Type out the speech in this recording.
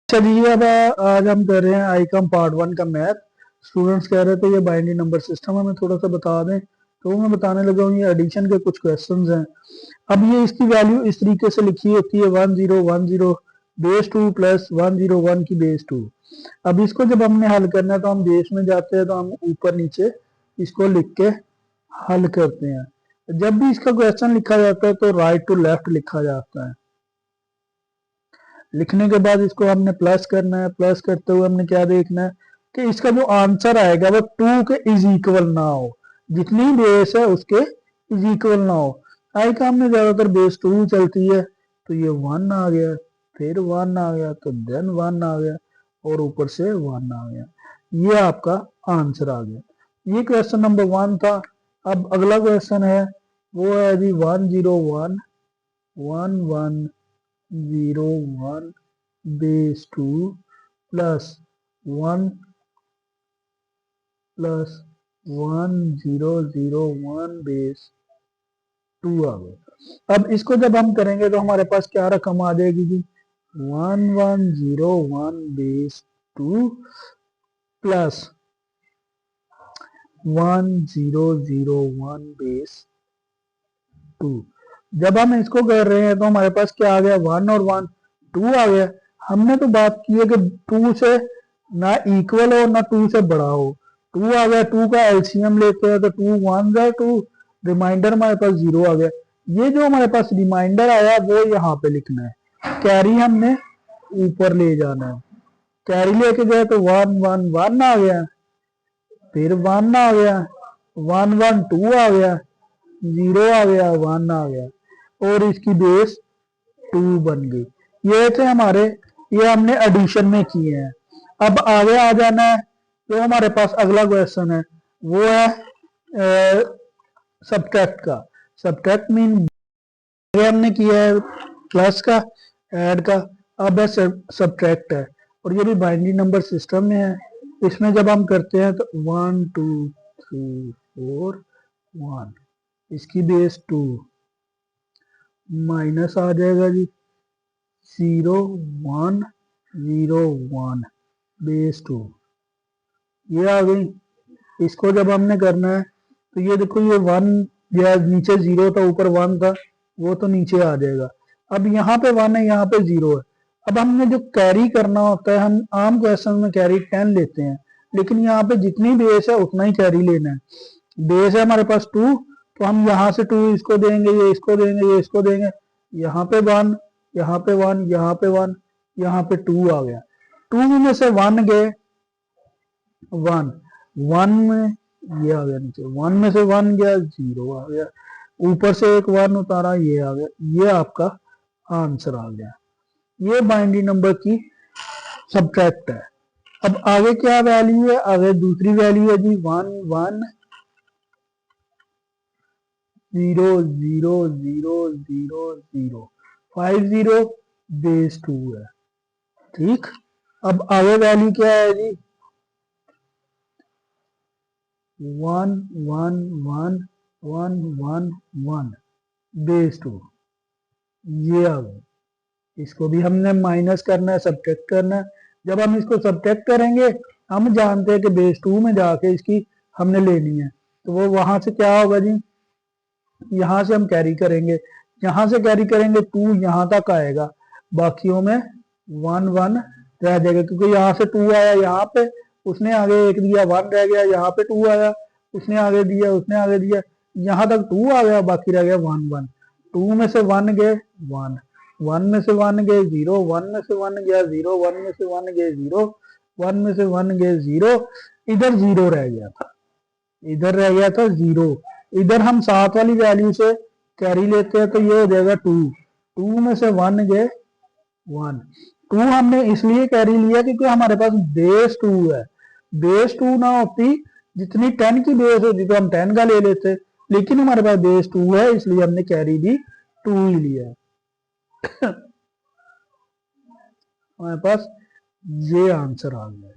चलिए अब आज हम कर रहे हैं आईकॉम पार्ट 1 का मैथ। स्टूडेंट्स कह रहे थे ये बाइनरी नंबर सिस्टम हमें थोड़ा सा बता दें, तो मैं बताने लगा हूँ। ये एडिशन के कुछ क्वेश्चंस हैं। अब ये इसकी वैल्यू इस तरीके से लिखी होती है 1010 बेस 2 प्लस 101 की बेस 2। अब इसको जब हमने हल करना है तो हम बेस में जाते हैं, तो हम ऊपर नीचे इसको लिख के हल करते हैं। जब भी इसका क्वेश्चन लिखा जाता है तो राइट टू लेफ्ट लिखा जाता है। लिखने के बाद इसको हमने प्लस करना है। प्लस करते हुए हमने क्या देखना है कि इसका जो आंसर आएगा वो 2 के इज इक्वल ना हो, जितनी बेस है उसके इज इक्वल ना हो। आई काम में ज्यादातर बेस 2 चलती है, तो ये 1 आ गया, फिर 1 आ गया, तो देन 1 आ गया, और ऊपर से 1 आ गया। ये आपका आंसर आ गया। ये क्वेश्चन नंबर 1 था। अब अगला क्वेश्चन है, वो है जी 101 1101 बेस 2 प्लस 1 प्लस 1001 बेस 2 आ गया। अब इसको जब हम करेंगे तो हमारे पास क्या रकम आ जाएगी जी, 1101 बेस 2 प्लस 1001 बेस 2। जब हम इसको कर रहे हैं तो हमारे पास क्या आ गया, 1 और 1 2 आ गया। हमने तो बात की है कि 2 से ना इक्वल हो ना 2 से बड़ा हो। 2 आ गया, 2 का एलसीएम लेते हैं तो 2 1 2, रिमाइंडर हमारे पास 0 आ गया। ये जो हमारे पास रिमाइंडर आया वो यहाँ पे लिखना है, कैरी हमने ऊपर ले जाना है। कैरी लेके गए तो 1 1 1 आ गया, फिर 1 आ गया, 1 1 2 आ गया, 0 आ गया, 1 आ गया, और इसकी बेस 2 बन गई। ये थे हमारे, ये हमने एडिशन में किए हैं। अब आगे आ जाना है, तो हमारे पास अगला क्वेश्चन है, वो है सब्ट्रैक्ट का। सब्ट्रैक्ट मीन हमने किया है प्लस का, ऐड का। अब है सब्ट्रैक्ट है, और ये भी बाइनरी नंबर सिस्टम में है। इसमें जब हम करते हैं तो 1 2 3 4 1, इसकी बेस 2 माइनस आ जाएगा जी 0 1 0 1 बेस 2, ये आ गई। इसको जब हमने करना है तो ये देखो, ये 1 या नीचे 0 था, ऊपर 1 था, वो तो नीचे आ जाएगा। अब यहाँ पे 1 है, यहाँ पे 0 है। अब हमने जो कैरी करना होता है, हम आम क्वेश्चन में कैरी 10 लेते हैं, लेकिन यहाँ पे जितनी बेस है उतना ही कैरी लेना है। बेस है हमारे पास 2, तो हम यहाँ से 2 इसको देंगे, ये इसको देंगे, ये इसको देंगे। यहाँ पे 1, यहाँ पे 1, यहाँ पे 1, यहाँ पे 2 आ गया। 2 में से 1 गए, 1 1 में ये आ गया नीचे, 1 में से 1 गया, 0 आ गया, ऊपर से एक 1 उतारा, ये आ गया। ये आपका आंसर आ गया। ये बाइनरी नंबर की सब्ट्रैक्ट है। अब आगे क्या वैल्यू है, आगे दूसरी वैल्यू है जी 1 1 0 0 0 0 0 5 0 बेस 2 है। ठीक, अब आगे वैल्यू क्या है जी, 1 1 1 1 1 1 बेस 2, ये आ गई। इसको भी हमने माइनस करना है, सब्ट्रैक्ट करना है। जब हम इसको सब्ट्रैक्ट करेंगे, हम जानते हैं कि बेस 2 में जाके इसकी हमने लेनी है, तो वो वहां से क्या होगा जी, यहाँ से हम कैरी करेंगे, यहाँ से कैरी करेंगे 2 यहाँ तक आएगा, बाकियों में 1 1 रह जाएगा, क्योंकि यहाँ से 2 आया यहाँ पे, उसने आगे एक दिया, 1 रह गया, यहाँ पे 2 आया, उसने आगे दिया, उसने आगे दिया, यहाँ तक 2 आ गया, बाकी रह गया 1 1। 2 में से 1 गए 1, 1 में से 1 गए 0, 1 में से 1 गया 0, 1 में से 1 गए 0, 1 में से 1 गए 0, इधर 0 रह गया था, इधर रह गया था 0। इधर हम साथ वाली वैल्यू से कैरी लेते हैं तो ये हो जाएगा 2, 2 में से 1 गए 1। 2 हमने इसलिए कैरी लिया क्योंकि हमारे पास बेस 2 है। बेस 2 ना होती, जितनी 10 की बेस होती तो हम 10 का ले लेते, लेकिन हमारे पास बेस 2 है, इसलिए हमने कैरी भी 2 ही लिया हमारे पास ये आंसर आ गया।